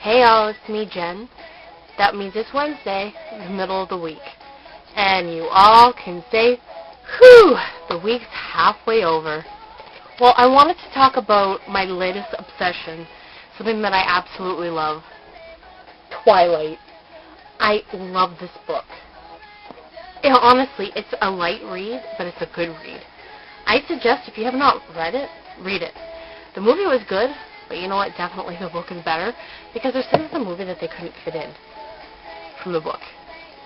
Hey all, it's me, Jen. That means it's Wednesday, the middle of the week. And you all can say, whew, the week's halfway over. Well, I wanted to talk about my latest obsession, something that I absolutely love. Twilight. I love this book. Honestly, it's a light read, but it's a good read. I suggest if you have not read it, read it. The movie was good, but you know what? Definitely the book is better because there's things in the movie that they couldn't fit in from the book.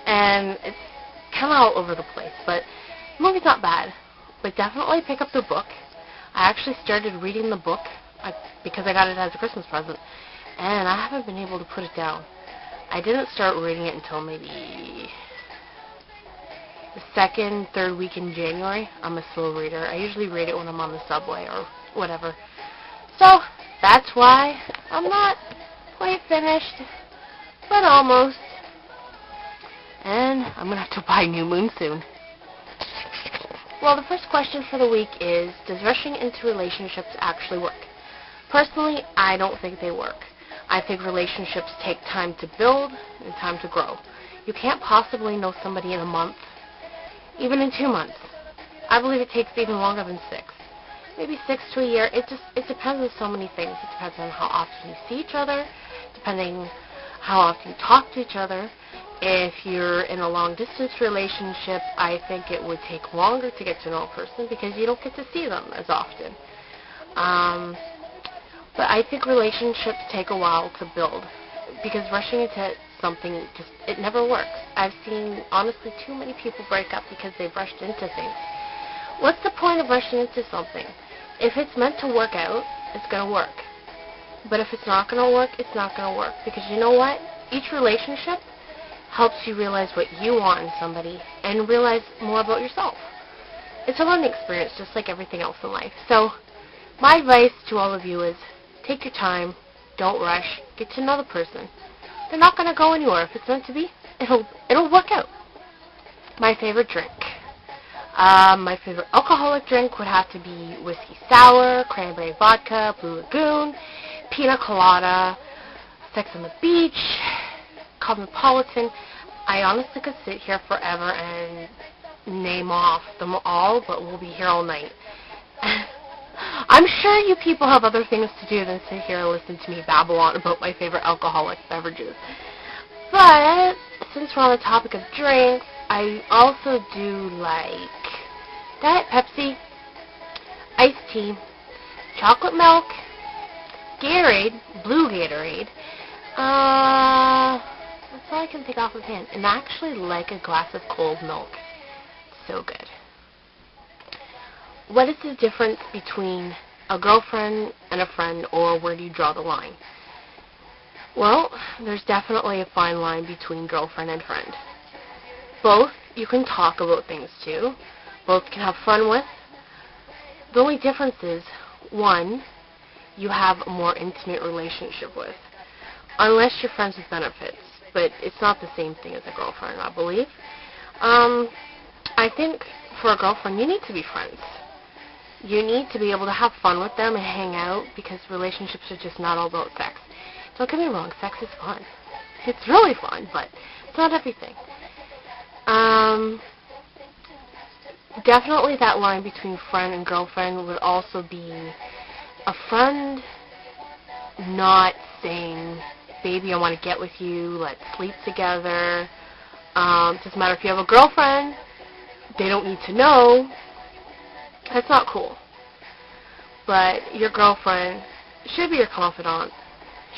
And it's kind of all over the place, but the movie's not bad. But definitely pick up the book. I actually started reading the book because I got it as a Christmas present, and I haven't been able to put it down. I didn't start reading it until maybe the second, third week in January. I'm a slow reader. I usually read it when I'm on the subway or whatever. So, that's why I'm not quite finished, but almost. And I'm going to have to buy New Moon soon. Well, the first question for the week is, does rushing into relationships actually work? Personally, I don't think they work. I think relationships take time to build and time to grow. You can't possibly know somebody in a month, even in 2 months. I believe it takes even longer than 6. Maybe 6 to a year. It depends on so many things. It depends on how often you see each other, depending how often you talk to each other. If you're in a long-distance relationship, I think it would take longer to get to know a person because you don't get to see them as often. But I think relationships take a while to build because rushing into something it never works. I've seen, honestly, too many people break up because they've rushed into things. What's the point of rushing into something? If it's meant to work out, it's going to work. But if it's not going to work, it's not going to work. Because you know what? Each relationship helps you realize what you want in somebody and realize more about yourself. It's a learning experience, just like everything else in life. So my advice to all of you is take your time, don't rush, get to know the person. They're not going to go anywhere. If it's meant to be, it'll work out. My favorite drink. My favorite alcoholic drink would have to be whiskey sour, cranberry vodka, Blue Lagoon, pina colada, Sex on the Beach, Cosmopolitan. I honestly could sit here forever and name off them all, but we'll be here all night. I'm sure you people have other things to do than sit here and listen to me babble on about my favorite alcoholic beverages. But since we're on the topic of drinks, I also do like Diet Pepsi, iced tea, chocolate milk, Gatorade, blue Gatorade. That's all I can think off of hand. And I actually like a glass of cold milk. So good. What is the difference between a girlfriend and a friend, or where do you draw the line? Well, there's definitely a fine line between girlfriend and friend. Both you can talk about things to. Both can have fun with. The only difference is, one, you have a more intimate relationship with. Unless you're friends with benefits. But it's not the same thing as a girlfriend, I believe. I think for a girlfriend, you need to be friends. You need to be able to have fun with them and hang out because relationships are just not all about sex. Don't get me wrong, sex is fun. It's really fun, but it's not everything. Definitely that line between friend and girlfriend would also be a friend not saying, baby, I want to get with you, let's sleep together. Doesn't matter if you have a girlfriend, they don't need to know. That's not cool. But your girlfriend should be your confidant.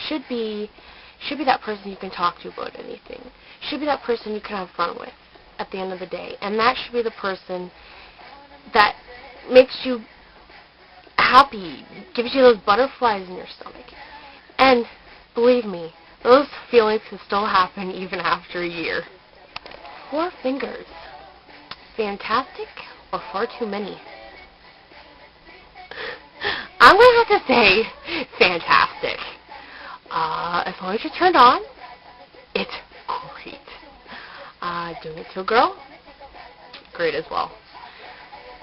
Should be that person you can talk to about anything. Should be that person you can have fun with at the end of the day. And that should be the person that makes you happy, gives you those butterflies in your stomach. And believe me, those feelings can still happen even after a year. 4 fingers. Fantastic or far too many? I'm going to have to say fantastic. As long as you're turned on, it's great. Doing it to a girl, great as well.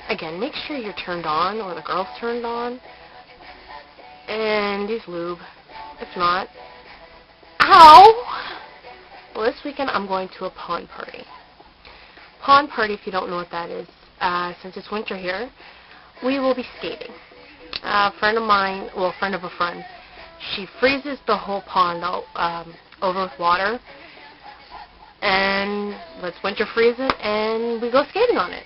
Again, make sure you're turned on or the girl's turned on. And use lube. If not, Ow! Well, this weekend I'm going to a pond party. Pond party, if you don't know what that is, since it's winter here, we will be skating. A friend of mine, well, a friend of a friend, she freezes the whole pond out, over with water, and lets winter freeze it, and we go skating on it.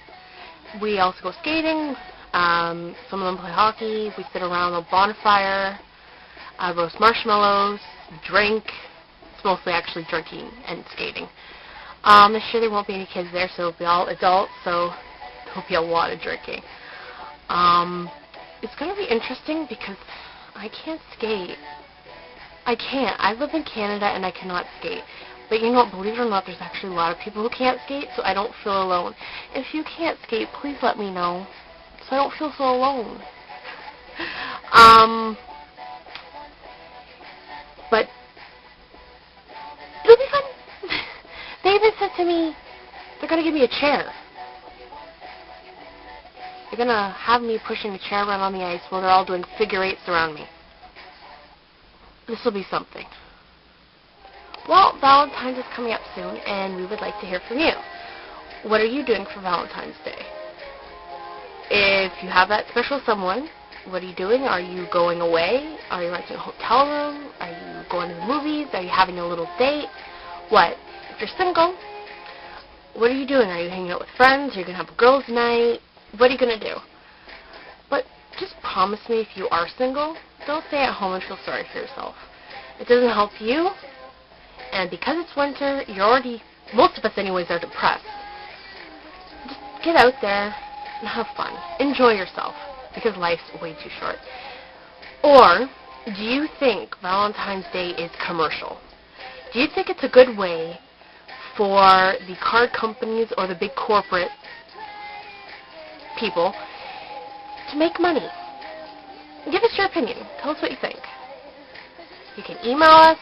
We also go skating. Some of them play hockey. We sit around a bonfire, roast marshmallows, drink. It's mostly actually drinking and skating. This year there won't be any kids there, so it'll be all adults, so there'll be a lot of drinking. It's going to be interesting because I can't skate. I can't. I live in Canada and I cannot skate. But you know what, believe it or not, there's actually a lot of people who can't skate, so I don't feel alone. If you can't skate, please let me know, so I don't feel so alone. But it'll be fun. They even said to me, they're going to give me a chair. They're going to have me pushing a chair around on the ice while they're all doing figure eights around me. This will be something. Well, Valentine's is coming up soon, and we would like to hear from you. What are you doing for Valentine's Day? If you have that special someone, what are you doing? Are you going away? Are you renting a hotel room? Are you going to the movies? Are you having a little date? What? If you're single, what are you doing? Are you hanging out with friends? Are you going to have a girls' night? What are you going to do? But just promise me, if you are single, don't stay at home and feel sorry for yourself. It doesn't help you. And because it's winter, most of us anyways, are depressed. Just get out there and have fun. Enjoy yourself, because life's way too short. Or, do you think Valentine's Day is commercial? Do you think it's a good way for the card companies or the big corporate people to make money? Give us your opinion. Tell us what you think. You can email us.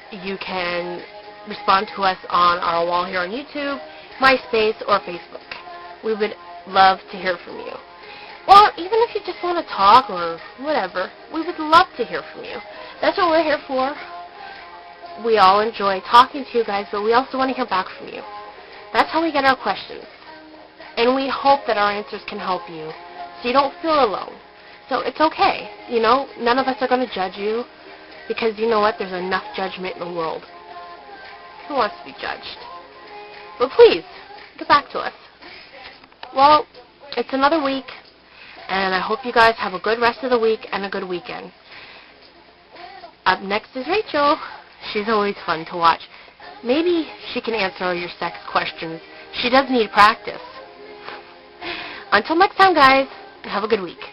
You can respond to us on our wall here on YouTube, MySpace, or Facebook. We would love to hear from you. Or even if you just want to talk or whatever, we would love to hear from you. That's what we're here for. We all enjoy talking to you guys, but we also want to hear back from you. That's how we get our questions. And we hope that our answers can help you, so you don't feel alone. So it's okay. You know, none of us are going to judge you. Because you know what? There's enough judgment in the world. Who wants to be judged? But please, get back to us. Well, it's another week, and I hope you guys have a good rest of the week and a good weekend. Up next is Rachel. She's always fun to watch. Maybe she can answer all your sex questions. She does need practice. Until next time, guys, have a good week.